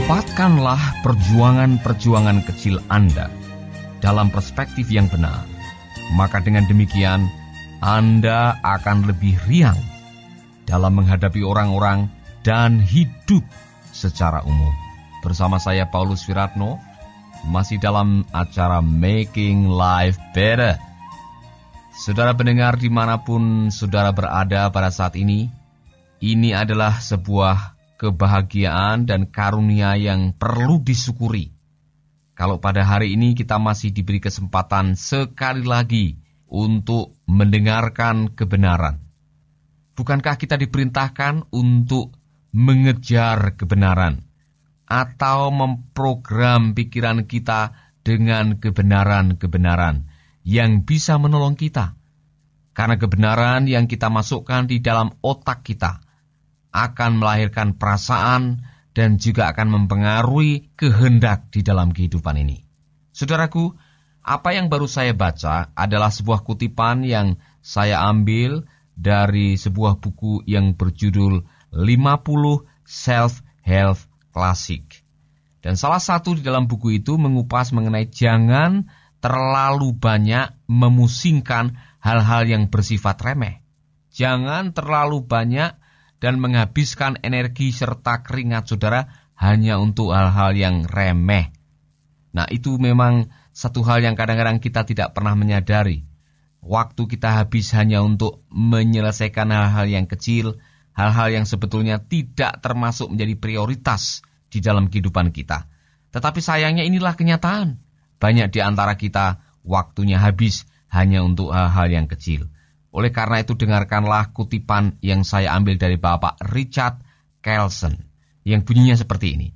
Tempatkanlah perjuangan-perjuangan kecil Anda dalam perspektif yang benar. Maka dengan demikian, Anda akan lebih riang dalam menghadapi orang-orang dan hidup secara umum. Bersama saya Paulus Wiratno, masih dalam acara Making Life Better. Saudara pendengar dimanapun saudara berada pada saat ini adalah sebuah kebahagiaan dan karunia yang perlu disyukuri. Kalau pada hari ini kita masih diberi kesempatan sekali lagi untuk mendengarkan kebenaran. Bukankah kita diperintahkan untuk mengejar kebenaran atau memprogram pikiran kita dengan kebenaran-kebenaran yang bisa menolong kita? Karena kebenaran yang kita masukkan di dalam otak kita akan melahirkan perasaan dan juga akan mempengaruhi kehendak di dalam kehidupan ini. Saudaraku, apa yang baru saya baca adalah sebuah kutipan yang saya ambil dari sebuah buku yang berjudul 50 Self-Help Classic. Dan salah satu di dalam buku itu mengupas mengenai jangan terlalu banyak memusingkan hal-hal yang bersifat remeh. Jangan terlalu banyak dan menghabiskan energi serta keringat saudara hanya untuk hal-hal yang remeh. Nah, itu memang satu hal yang kadang-kadang kita tidak pernah menyadari. Waktu kita habis hanya untuk menyelesaikan hal-hal yang kecil, hal-hal yang sebetulnya tidak termasuk menjadi prioritas di dalam kehidupan kita. Tetapi sayangnya inilah kenyataan. Banyak di antara kita waktunya habis hanya untuk hal-hal yang kecil. Oleh karena itu dengarkanlah kutipan yang saya ambil dari Bapak Richard Carlson yang bunyinya seperti ini.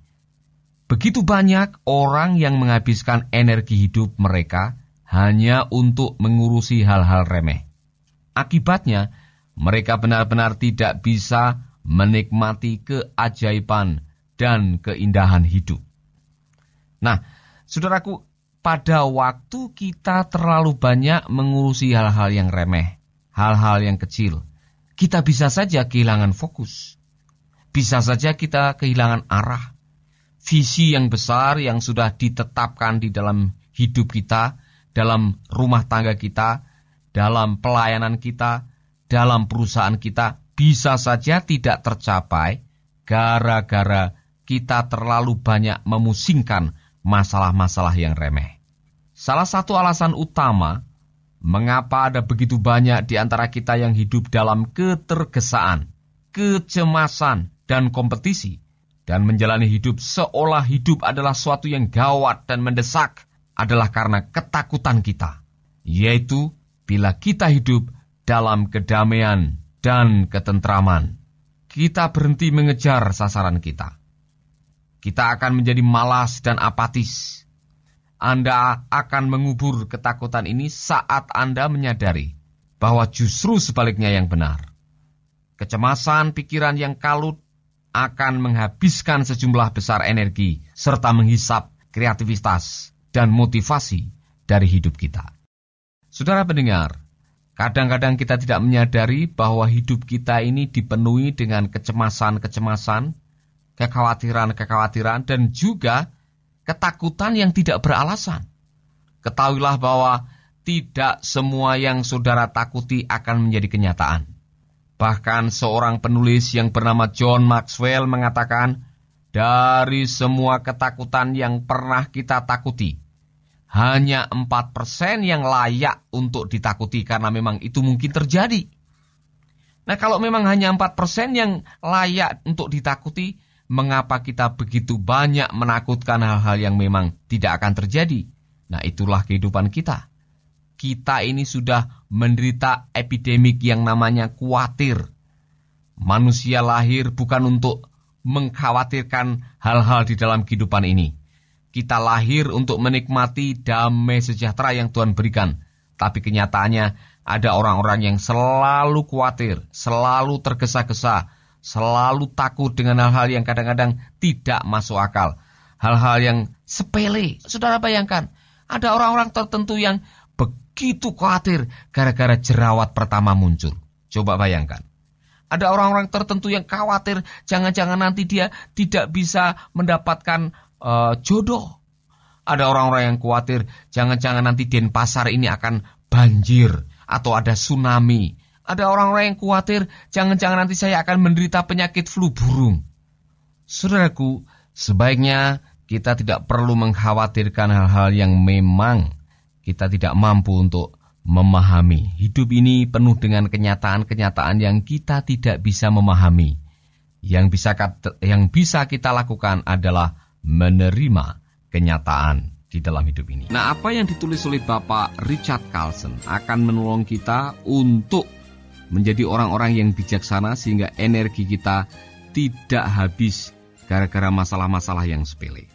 Begitu banyak orang yang menghabiskan energi hidup mereka hanya untuk mengurusi hal-hal remeh. Akibatnya, mereka benar-benar tidak bisa menikmati keajaiban dan keindahan hidup. Nah, saudaraku, pada waktu kita terlalu banyak mengurusi hal-hal yang remeh, hal-hal yang kecil, kita bisa saja kehilangan fokus. Bisa saja kita kehilangan arah. Visi yang besar yang sudah ditetapkan di dalam hidup kita, dalam rumah tangga kita, dalam pelayanan kita, dalam perusahaan kita, bisa saja tidak tercapai gara-gara kita terlalu banyak memusingkan masalah-masalah yang remeh. Salah satu alasan utama mengapa ada begitu banyak di antara kita yang hidup dalam ketergesaan, kecemasan, dan kompetisi, dan menjalani hidup seolah hidup adalah suatu yang gawat dan mendesak, adalah karena ketakutan kita, yaitu bila kita hidup dalam kedamaian dan ketentraman, kita berhenti mengejar sasaran kita. Kita akan menjadi malas dan apatis. Anda akan mengubur ketakutan ini saat Anda menyadari bahwa justru sebaliknya yang benar. Kecemasan pikiran yang kalut akan menghabiskan sejumlah besar energi serta menghisap kreativitas dan motivasi dari hidup kita. Saudara pendengar, kadang-kadang kita tidak menyadari bahwa hidup kita ini dipenuhi dengan kecemasan-kecemasan, kekhawatiran-kekhawatiran, dan juga ketakutan yang tidak beralasan. Ketahuilah bahwa tidak semua yang saudara takuti akan menjadi kenyataan. Bahkan seorang penulis yang bernama John Maxwell mengatakan, dari semua ketakutan yang pernah kita takuti, hanya 4% yang layak untuk ditakuti karena memang itu mungkin terjadi. Nah, kalau memang hanya 4% yang layak untuk ditakuti, mengapa kita begitu banyak menakutkan hal-hal yang memang tidak akan terjadi? Nah, itulah kehidupan kita. Kita ini sudah menderita epidemik yang namanya khawatir. Manusia lahir bukan untuk mengkhawatirkan hal-hal di dalam kehidupan ini. Kita lahir untuk menikmati damai sejahtera yang Tuhan berikan. Tapi kenyataannya ada orang-orang yang selalu khawatir, selalu tergesa-gesa, selalu takut dengan hal-hal yang kadang-kadang tidak masuk akal. Hal-hal yang sepele. Saudara bayangkan, ada orang-orang tertentu yang begitu khawatir gara-gara jerawat pertama muncul. Coba bayangkan. Ada orang-orang tertentu yang khawatir jangan-jangan nanti dia tidak bisa mendapatkan jodoh. Ada orang-orang yang khawatir jangan-jangan nanti Denpasar ini akan banjir atau ada tsunami. Ada orang-orang yang khawatir jangan-jangan nanti saya akan menderita penyakit flu burung. Saudaraku, sebaiknya kita tidak perlu mengkhawatirkan hal-hal yang memang kita tidak mampu untuk memahami. Hidup ini penuh dengan kenyataan-kenyataan yang kita tidak bisa memahami. Yang bisa kita lakukan adalah menerima kenyataan di dalam hidup ini. Nah, apa yang ditulis oleh Bapak Richard Carlson akan menolong kita untuk menjadi orang-orang yang bijaksana sehingga energi kita tidak habis gara-gara masalah-masalah yang sepele.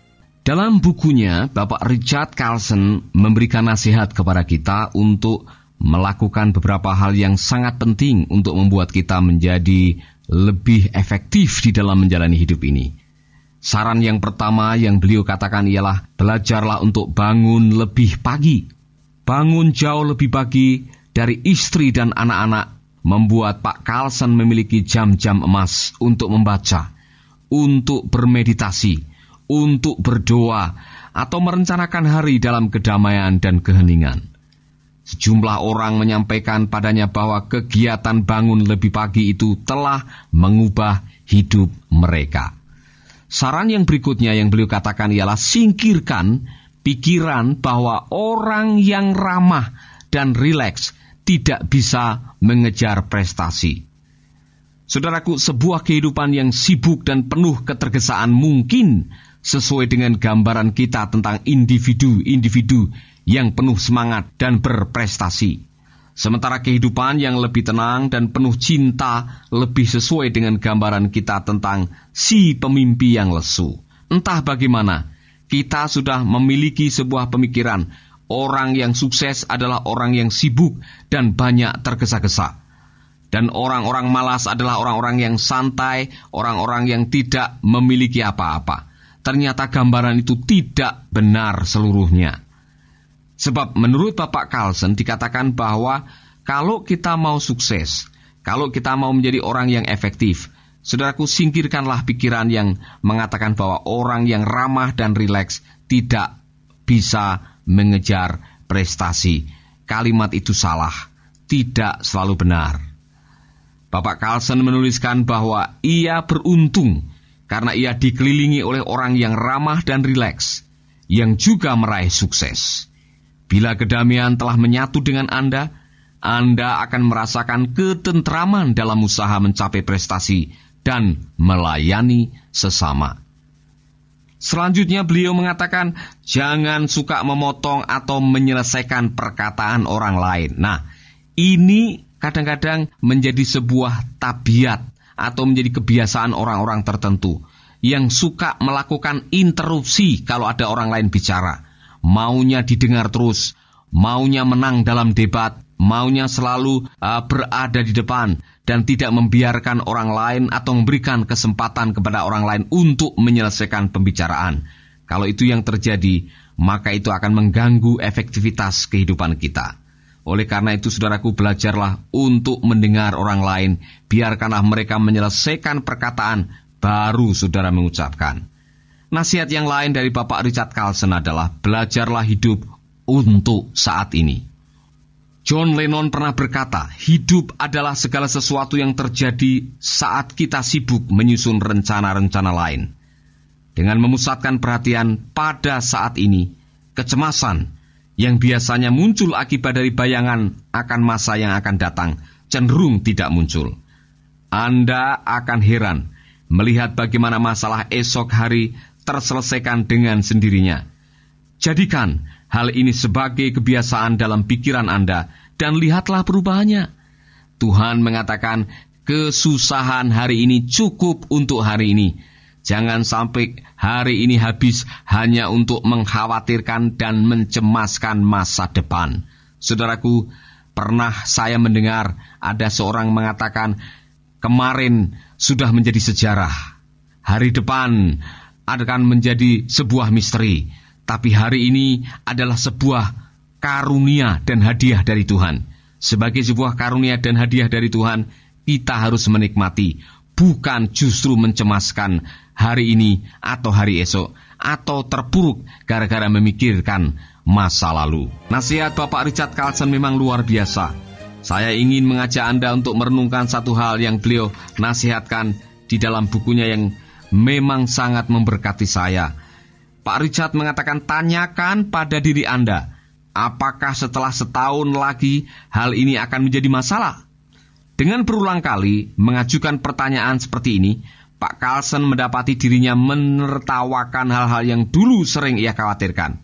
Dalam bukunya, Bapak Richard Carlson memberikan nasihat kepada kita untuk melakukan beberapa hal yang sangat penting untuk membuat kita menjadi lebih efektif di dalam menjalani hidup ini. Saran yang pertama yang beliau katakan ialah belajarlah untuk bangun lebih pagi. Bangun jauh lebih pagi dari istri dan anak-anak membuat Pak Carlson memiliki jam-jam emas untuk membaca, untuk bermeditasi, untuk berdoa, atau merencanakan hari dalam kedamaian dan keheningan. Sejumlah orang menyampaikan padanya bahwa kegiatan bangun lebih pagi itu telah mengubah hidup mereka. Saran yang berikutnya yang beliau katakan ialah singkirkan pikiran bahwa orang yang ramah dan rileks tidak bisa mengejar prestasi. Saudaraku, sebuah kehidupan yang sibuk dan penuh ketergesaan mungkin sesuai dengan gambaran kita tentang individu-individu yang penuh semangat dan berprestasi. Sementara kehidupan yang lebih tenang dan penuh cinta lebih sesuai dengan gambaran kita tentang si pemimpi yang lesu. Entah bagaimana, kita sudah memiliki sebuah pemikiran, orang yang sukses adalah orang yang sibuk dan banyak tergesa-gesa. Dan orang-orang malas adalah orang-orang yang santai, orang-orang yang tidak memiliki apa-apa. Ternyata gambaran itu tidak benar seluruhnya. Sebab menurut Bapak Carlson dikatakan bahwa kalau kita mau sukses, kalau kita mau menjadi orang yang efektif, saudaraku, singkirkanlah pikiran yang mengatakan bahwa orang yang ramah dan rileks tidak bisa mengejar prestasi. Kalimat itu salah, tidak selalu benar. Bapak Carlson menuliskan bahwa ia beruntung karena ia dikelilingi oleh orang yang ramah dan rileks, yang juga meraih sukses. Bila kedamaian telah menyatu dengan Anda akan merasakan ketentraman dalam usaha mencapai prestasi dan melayani sesama. Selanjutnya beliau mengatakan, jangan suka memotong atau menyelesaikan perkataan orang lain. Nah, ini kadang-kadang menjadi sebuah tabiat atau menjadi kebiasaan orang-orang tertentu yang suka melakukan interupsi kalau ada orang lain bicara. Maunya didengar terus, maunya menang dalam debat, maunya selalu berada di depan dan tidak membiarkan orang lain atau memberikan kesempatan kepada orang lain untuk menyelesaikan pembicaraan. Kalau itu yang terjadi, maka itu akan mengganggu efektivitas kehidupan kita. Oleh karena itu, saudaraku, belajarlah untuk mendengar orang lain. Biarkanlah mereka menyelesaikan perkataan, baru saudara mengucapkan. Nasihat yang lain dari Bapak Richard Carlson adalah belajarlah hidup untuk saat ini. John Lennon pernah berkata, hidup adalah segala sesuatu yang terjadi saat kita sibuk menyusun rencana-rencana lain. Dengan memusatkan perhatian pada saat ini, kecemasan yang biasanya muncul akibat dari bayangan akan masa yang akan datang cenderung tidak muncul. Anda akan heran melihat bagaimana masalah esok hari terselesaikan dengan sendirinya. Jadikan hal ini sebagai kebiasaan dalam pikiran Anda dan lihatlah perubahannya. Tuhan mengatakan kesusahan hari ini cukup untuk hari ini. Jangan sampai hari ini habis hanya untuk mengkhawatirkan dan mencemaskan masa depan. Saudaraku, pernah saya mendengar ada seorang mengatakan, kemarin sudah menjadi sejarah. Hari depan akan menjadi sebuah misteri. Tapi hari ini adalah sebuah karunia dan hadiah dari Tuhan. Sebagai sebuah karunia dan hadiah dari Tuhan, kita harus menikmati, bukan justru mencemaskan hari ini atau hari esok, atau terpuruk gara-gara memikirkan masa lalu. Nasihat Bapak Richard Carlson memang luar biasa. Saya ingin mengajak Anda untuk merenungkan satu hal yang beliau nasihatkan di dalam bukunya yang memang sangat memberkati saya. Pak Richard mengatakan, tanyakan pada diri Anda, apakah setelah setahun lagi hal ini akan menjadi masalah? Dengan berulang kali mengajukan pertanyaan seperti ini, Pak Carlson mendapati dirinya menertawakan hal-hal yang dulu sering ia khawatirkan.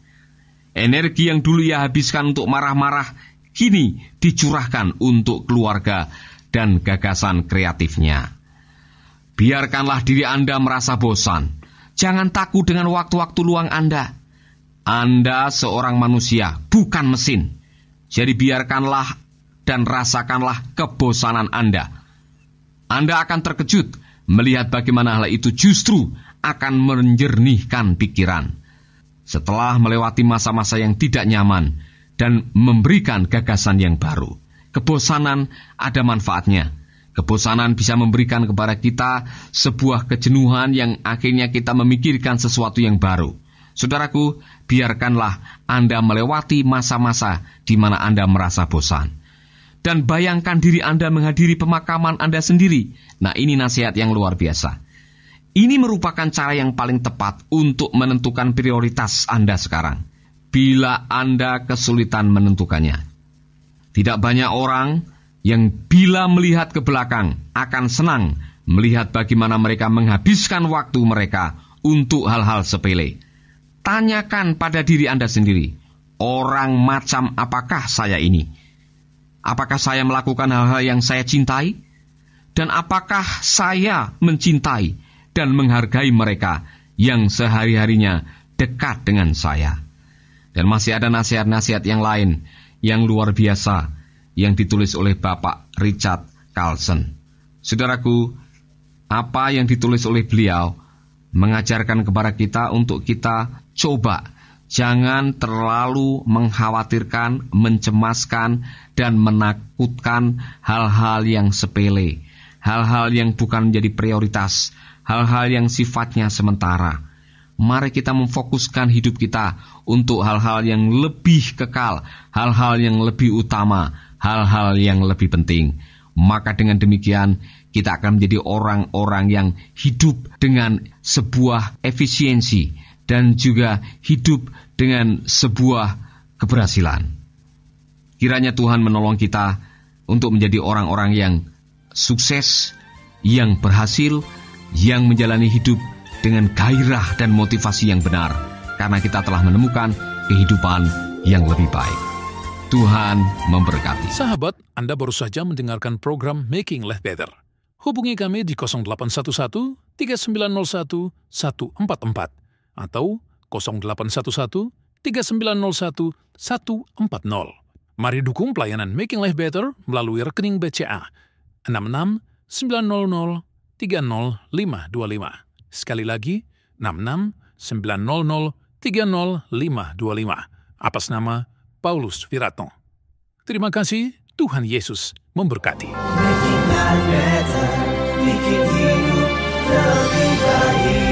Energi yang dulu ia habiskan untuk marah-marah, kini dicurahkan untuk keluarga dan gagasan kreatifnya. Biarkanlah diri Anda merasa bosan. Jangan takut dengan waktu-waktu luang Anda. Anda seorang manusia, bukan mesin. Jadi biarkanlah dan rasakanlah kebosanan Anda. Anda akan terkejut melihat bagaimana hal itu justru akan menjernihkan pikiran. Setelah melewati masa-masa yang tidak nyaman dan memberikan gagasan yang baru, kebosanan ada manfaatnya. Kebosanan bisa memberikan kepada kita sebuah kejenuhan yang akhirnya kita memikirkan sesuatu yang baru. Saudaraku, biarkanlah Anda melewati masa-masa di mana Anda merasa bosan. Dan bayangkan diri Anda menghadiri pemakaman Anda sendiri. Nah, ini nasihat yang luar biasa. Ini merupakan cara yang paling tepat untuk menentukan prioritas Anda sekarang, bila Anda kesulitan menentukannya. Tidak banyak orang yang bila melihat ke belakang akan senang melihat bagaimana mereka menghabiskan waktu mereka untuk hal-hal sepele. Tanyakan pada diri Anda sendiri, orang macam apakah saya ini? Apakah saya melakukan hal-hal yang saya cintai? Dan apakah saya mencintai dan menghargai mereka yang sehari-harinya dekat dengan saya? Dan masih ada nasihat-nasihat yang lain yang luar biasa yang ditulis oleh Bapak Richard Carlson. Saudaraku, apa yang ditulis oleh beliau mengajarkan kepada kita untuk kita coba jangan terlalu mengkhawatirkan, mencemaskan, dan menakutkan hal-hal yang sepele, hal-hal yang bukan menjadi prioritas, hal-hal yang sifatnya sementara. Mari kita memfokuskan hidup kita untuk hal-hal yang lebih kekal, hal-hal yang lebih utama, hal-hal yang lebih penting. Maka dengan demikian kita akan menjadi orang-orang yang hidup dengan sebuah efisiensi dan juga hidup dengan sebuah keberhasilan. Kiranya Tuhan menolong kita untuk menjadi orang-orang yang sukses, yang berhasil, yang menjalani hidup dengan gairah dan motivasi yang benar, karena kita telah menemukan kehidupan yang lebih baik. Tuhan memberkati. Sahabat, Anda baru saja mendengarkan program Making Life Better. Hubungi kami di 0811-3901-144 atau 0811-3901-140. Mari dukung pelayanan Making Life Better melalui rekening BCA 6690300525. Sekali lagi, 6690300525. Atas nama Paulus Wiratno. Terima kasih, Tuhan Yesus memberkati. Making life better, bikin hidup lebih baik.